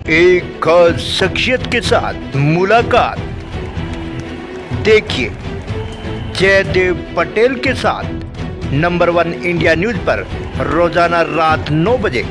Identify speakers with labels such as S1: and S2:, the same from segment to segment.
S1: एक खास शख्सियत के साथ मुलाकात। देखिए जयदेव पटेल के साथ नंबर 1 इंडिया न्यूज पर रोजाना रात 9 बजे।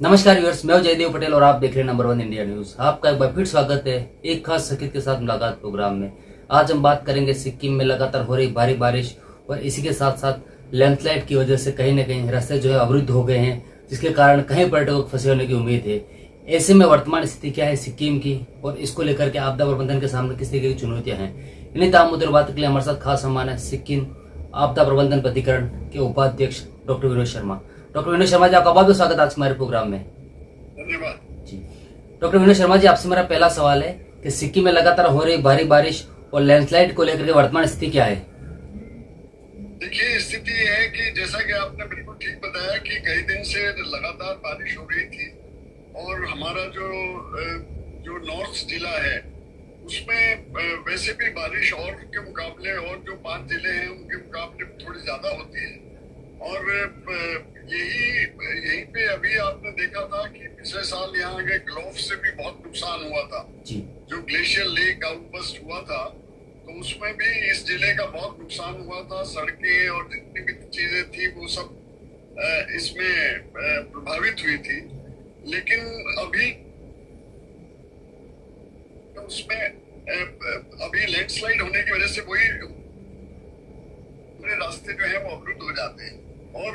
S2: नमस्कार व्यूअर्स, मैं हूं जयदेव पटेल और आप देख रहे हैं नंबर 1 इंडिया न्यूज। आपका एक बार फिर स्वागत है एक खास शख्सियत के साथ मुलाकात प्रोग्राम में। आज हम बात करेंगे सिक्किम में लगातार हो रही भारी बारिश और इसी के साथ साथ लैंडस्लाइड की वजह से कहीं न कहीं रास्ते जो है अवरुद्ध हो गए हैं, जिसके कारण कहीं पर्यटकों को फंसे होने की उम्मीद है। ऐसे में वर्तमान स्थिति क्या है सिक्किम की और इसको लेकर के आपदा प्रबंधन के सामने किस तरीके की चुनौतियां हैं, इन्हीं तमाम मुद्दों पर बात के लिए हमारे साथ खास मेहमान है सिक्किम आपदा प्रबंधन प्राधिकरण के उपाध्यक्ष डॉक्टर विनोद शर्मा। डॉक्टर विनोद शर्मा जी, आपका बहुत बहुत स्वागत आज हमारे प्रोग्राम में।
S3: धन्यवाद
S2: जी डॉक्टर विनोद शर्मा जी, आपसे मेरा पहला सवाल है कि सिक्किम में लगातार हो रही भारी बारिश और लैंडस्लाइड को लेकर के वर्तमान स्थिति क्या है?
S3: देखिए, स्थिति है कि जैसा कि आपने बिल्कुल ठीक बताया कि कई दिन से लगातार बारिश हो रही थी और हमारा जो नॉर्थ जिला है उसमें वैसे भी बारिश और के मुकाबले और जो 5 जिले हैं उनके मुकाबले थोड़ी ज्यादा होती है। और यहीं पे अभी आपने देखा था कि पिछले साल यहाँ के ग्लोव से भी बहुत नुकसान हुआ था
S2: जी।
S3: जो ग्लेशियर लेक आउटबस्ट हुआ था, तो उसमें भी इस जिले का बहुत नुकसान हुआ था। सड़कें और जितनी भी चीजें थी वो सब इसमें प्रभावित हुई थी। लेकिन अभी तो उसमें अभी लैंडस्लाइड होने की वजह से वही रास्ते जो है वो अवरुद्ध हो जाते हैं। और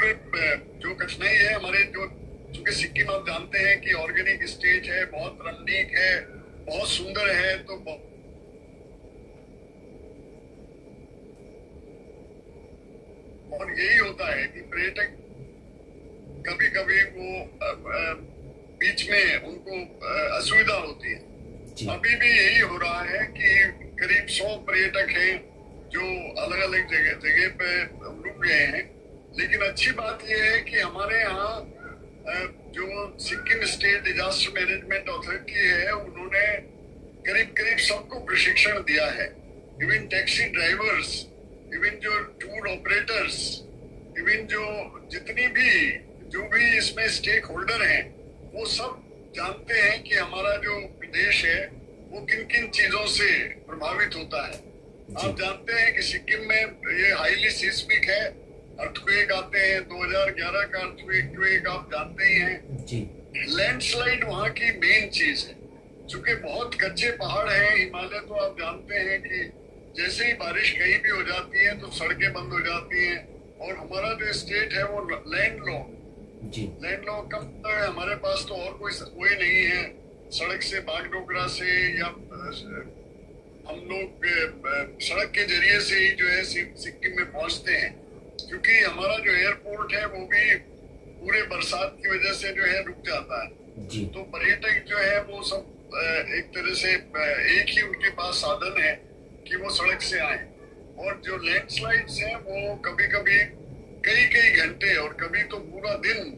S3: जो कठिनाई है हमारे चूंकि सिक्किम आप जानते हैं कि ऑर्गेनिक स्टेट है, बहुत रमणीक है, बहुत सुंदर है, तो और यही होता है कि पर्यटक कभी कभी वो बीच में उनको असुविधा होती है। अभी भी यही हो रहा है कि करीब 100 पर्यटक हैं जो अलग अलग जगह पे रुक गए हैं। लेकिन अच्छी बात यह है कि हमारे यहाँ जो Sikkim state disaster management authority है उन्होंने करीब सबको प्रशिक्षण दिया है। इवन टैक्सी ड्राइवर्स, इवन जो टूर ऑपरेटर्स, इवन जो भी इसमें स्टेक होल्डर हैं, वो सब जानते हैं कि हमारा जो देश है वो किन किन चीजों से प्रभावित होता है। आप जानते हैं कि सिक्किम में ये हाईली सिस्मिक है, अर्थक्वेक आते हैं, 2011 का अर्थक्वेक आप जानते ही हैं जी। लैंडस्लाइड वहाँ की मेन चीज है। चूंकि बहुत कच्चे पहाड़ हैं हिमालय, तो आप जानते हैं कि जैसे ही बारिश कहीं भी हो जाती है तो सड़कें बंद हो जाती हैं। और हमारा जो स्टेट है वो लैंडलॉक कब है, हमारे पास तो और कोई नहीं है। सड़क से बागडोगरा से या हम लोग सड़क के जरिए से ही जो है सिक्किम में पहुंचते हैं, क्योंकि हमारा जो एयरपोर्ट है वो भी पूरे बरसात की वजह से जो है रुक जाता है जी। तो पर्यटक जो है वो सब एक तरह से एक ही उनके पास साधन है कि वो सड़क से आए। और जो लैंडस्लाइड्स हैं वो कभी कभी कई घंटे और कभी तो पूरा दिन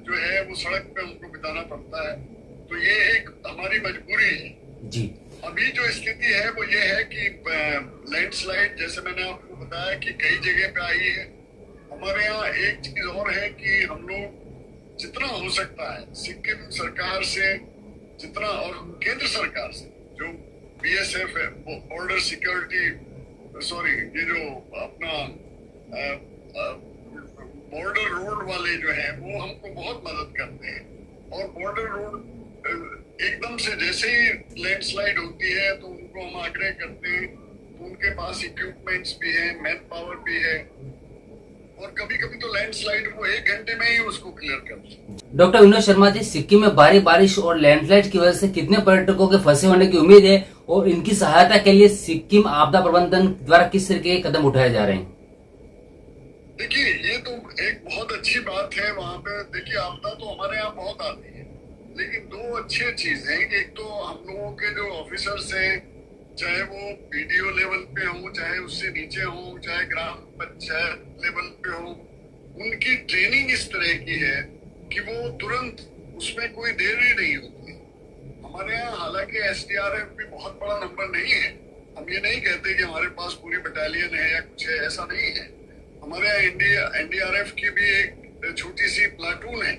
S3: जो है वो सड़क पे उनको बिताना पड़ता है। तो ये एक हमारी मजबूरी है जी। अभी जो स्थिति है वो ये है कि लैंडस्लाइड जैसे मैंने आपको बताया कि कई जगह पे आई है। हमारे यहाँ एक चीज और है कि हम लोग जितना हो सकता है सिक्किम सरकार से जितना और केंद्र सरकार से जो BSF है, बॉर्डर सिक्योरिटी ये जो अपना बॉर्डर रोड वाले जो हैं वो हमको बहुत मदद करते हैं। और बॉर्डर रोड एकदम से जैसे ही लैंडस्लाइड होती है तो उनको हम आग्रह करते हैं, तो उनके पास इक्विपमेंट्स भी है, मैन पावर भी है, और कभी कभी तो लैंडस्लाइड वो 1 घंटे में ही उसको क्लियर करते हैं।
S2: डॉक्टर विनोद शर्मा जी, सिक्किम में भारी बारिश और लैंडस्लाइड की वजह से कितने पर्यटकों के फंसे होने की उम्मीद है और इनकी सहायता के लिए सिक्किम आपदा प्रबंधन द्वारा किस तरीके के कदम उठाए जा रहे हैं?
S3: देखिए, ये तो एक बहुत अच्छी बात है। वहाँ पे देखिए, आपदा तो हमारे यहाँ बहुत आती है, लेकिन 2 अच्छी चीज है कि एक तो हम लोगों के जो ऑफिसर्स हैं, चाहे वो BDO लेवल पे हो, चाहे उससे नीचे हो, चाहे ग्राम पंचायत लेवल पे हो, उनकी ट्रेनिंग इस तरह की है कि वो तुरंत उसमें कोई देरी नहीं होती। हमारे यहाँ हालांकि SDRF भी बहुत बड़ा नंबर नहीं है। हम ये नहीं कहते कि हमारे पास पूरी बटालियन है या कुछ है, ऐसा नहीं है। हमारे यहाँ NDRF की भी एक छोटी सी प्लाटून है,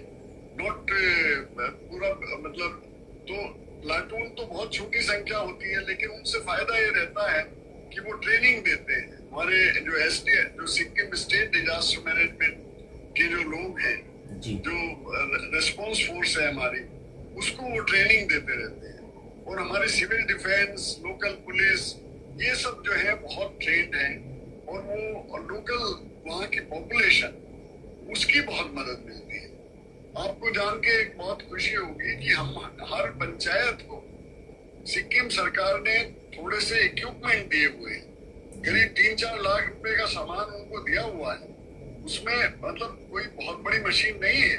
S3: नॉट पूरा मतलब, तो प्लाटून तो बहुत छोटी संख्या होती है, लेकिन उनसे फायदा ये रहता है कि वो ट्रेनिंग देते हैं। हमारे जो जो सिक्किम स्टेट डिजास्टर मैनेजमेंट के जो लोग हैं, जो रेस्पॉन्स फोर्स है हमारी, उसको वो ट्रेनिंग देते रहते हैं। और हमारे सिविल डिफेंस, लोकल पुलिस, ये सब जो है बहुत ट्रेंड है, और वो लोकल वहाँ की पॉपुलेशन, उसकी बहुत मदद मिलती है। आपको जान के एक बहुत खुशी होगी कि हम हर पंचायत को सिक्किम सरकार ने थोड़े से इक्विपमेंट दिए हुए हैं, करीब 3-4 लाख रुपए का सामान उनको दिया हुआ है। उसमें मतलब कोई बहुत बड़ी मशीन नहीं है,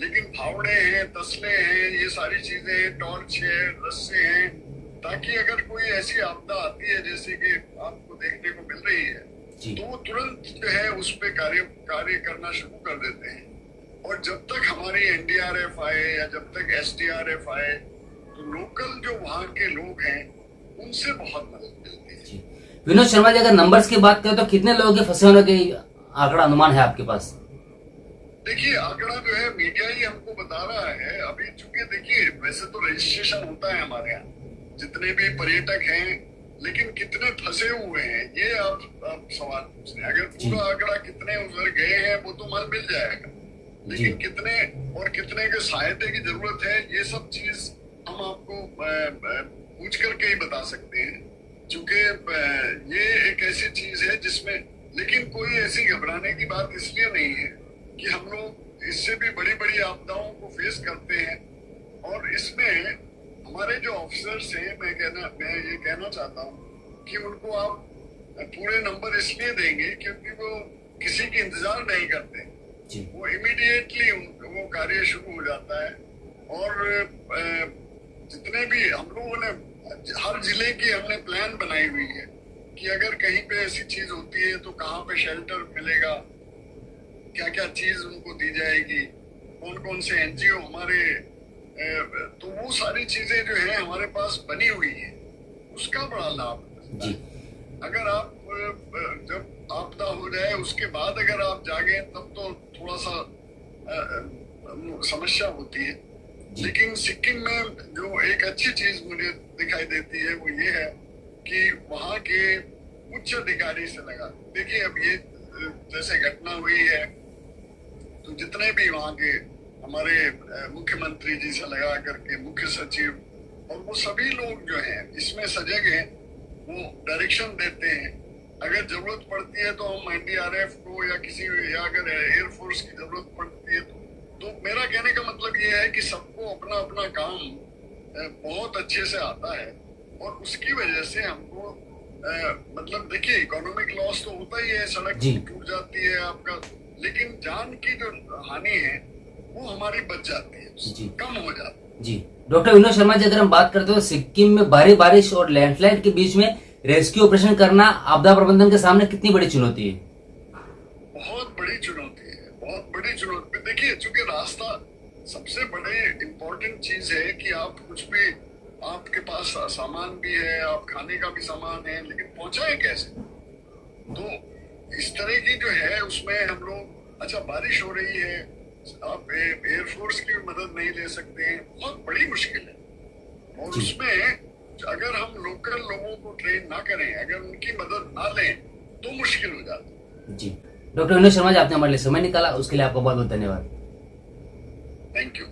S3: लेकिन फावड़े हैं, तसले हैं, ये सारी चीजें हैं, टॉर्च है, रस्से हैं, ताकि अगर कोई ऐसी आपदा आती है जैसे कि आपको देखने को मिल रही है, तो वो तुरंत जो है उस पे कार्य करना शुरू कर देते हैं। और जब तक हमारी एनडीआरएफ आए या जब तक एसडीआरएफ आए, तो लोकल जो वहाँ के लोग हैं उनसे बहुत मदद मिलती है।
S2: विनोद शर्मा जी, अगर नंबर्स की बात करें तो कितने लोगों के फंसे होने की आंकड़ा अनुमान है आपके पास?
S3: देखिए, आंकड़ा जो है मीडिया ही हमको बता रहा है अभी, चूंकि देखिए वैसे तो रजिस्ट्रेशन होता है हमारे यहाँ, जितने भी पर्यटक हैं, लेकिन कितने फंसे हुए हैं ये आप सवाल पूछ रहे हैं। अगर पूरा आंकड़ा कितने उधर गए हैं वो तो मान मिल जाएगा, लेकिन कितने और कितने के सहायता की जरूरत है, ये सब चीज हम आपको पूछ करके ही बता सकते हैं। चूंकि ये एक ऐसी चीज है जिसमें, लेकिन कोई ऐसी घबराने की बात इसलिए नहीं है कि हम लोग इससे भी बड़ी बड़ी आपदाओं को फेस करते हैं। और इसमें हमारे जो ऑफिसर्स हैं, मैं ये कहना चाहता हूँ कि उनको आप पूरे नंबर इसलिए देंगे क्योंकि वो किसी की इंतजार नहीं करते, वो इमीडिएटली वो कार्य शुरू हो जाता है। और जितने भी हम लोगों ने हर जिले की हमने प्लान बनाई हुई है कि अगर कहीं पे ऐसी चीज होती है तो कहाँ पे शेल्टर मिलेगा, क्या क्या चीज उनको दी जाएगी, कौन कौन से एनजीओ हमारे, तो वो सारी चीजें जो है हमारे पास बनी हुई है, उसका बड़ा लाभ है। अगर आप जब आपदा हो जाए उसके बाद अगर आप जागे तब तो थोड़ा सा समस्या होती है, लेकिन सिक्किम में जो एक अच्छी चीज मुझे दिखाई देती है वो ये है कि वहाँ के उच्च अधिकारी से लगा, देखिए अब ये जैसे घटना हुई है तो जितने भी वहाँ के हमारे मुख्यमंत्री जी से लगा करके मुख्य सचिव और वो सभी लोग जो हैं इसमें सजग हैं, वो डायरेक्शन देते हैं। अगर जरूरत पड़ती है तो हम एनडीआरएफ को या किसी, या अगर एयरफोर्स की जरूरत पड़ती है तो मेरा कहने का मतलब ये है कि सबको अपना अपना काम बहुत अच्छे से आता है, और उसकी वजह से हमको मतलब देखिए इकोनॉमिक लॉस तो होता ही है, सड़क टूट जाती है आपका, लेकिन जान की जो हानि है वो हमारी बच जाती है, कम हो जाती है।
S2: जी डॉक्टर विनोद शर्मा जी, अगर हम बात करते हो सिक्किम में भारी बारिश और लैंडस्लाइड के बीच में रेस्क्यू ऑपरेशन करना आपदा प्रबंधन के सामने कितनी बड़ी चुनौती है?
S3: बहुत बड़ी चुनौती है, बहुत बड़ी चुनौती। देखिए चूंकि रास्ता सबसे बड़े इम्पोर्टेंट चीज है कि आप कुछ भी, आपके पास सामान भी है, आप खाने का भी सामान है, लेकिन पहुंचाए कैसे? तो इस तरह की जो है उसमें हम लोग, अच्छा बारिश हो रही है, आप एयरफोर्स की मदद नहीं ले सकते हैं, बहुत बड़ी मुश्किल है। और उसमें अगर हम लोकल लोगों को ट्रेन ना करें, अगर उनकी मदद ना लें तो मुश्किल हो जाती है।
S2: जी डॉक्टर विनोद शर्मा जी, आपने हमारे लिए समय निकाला, उसके लिए आपका बहुत बहुत धन्यवाद।
S3: Thank you.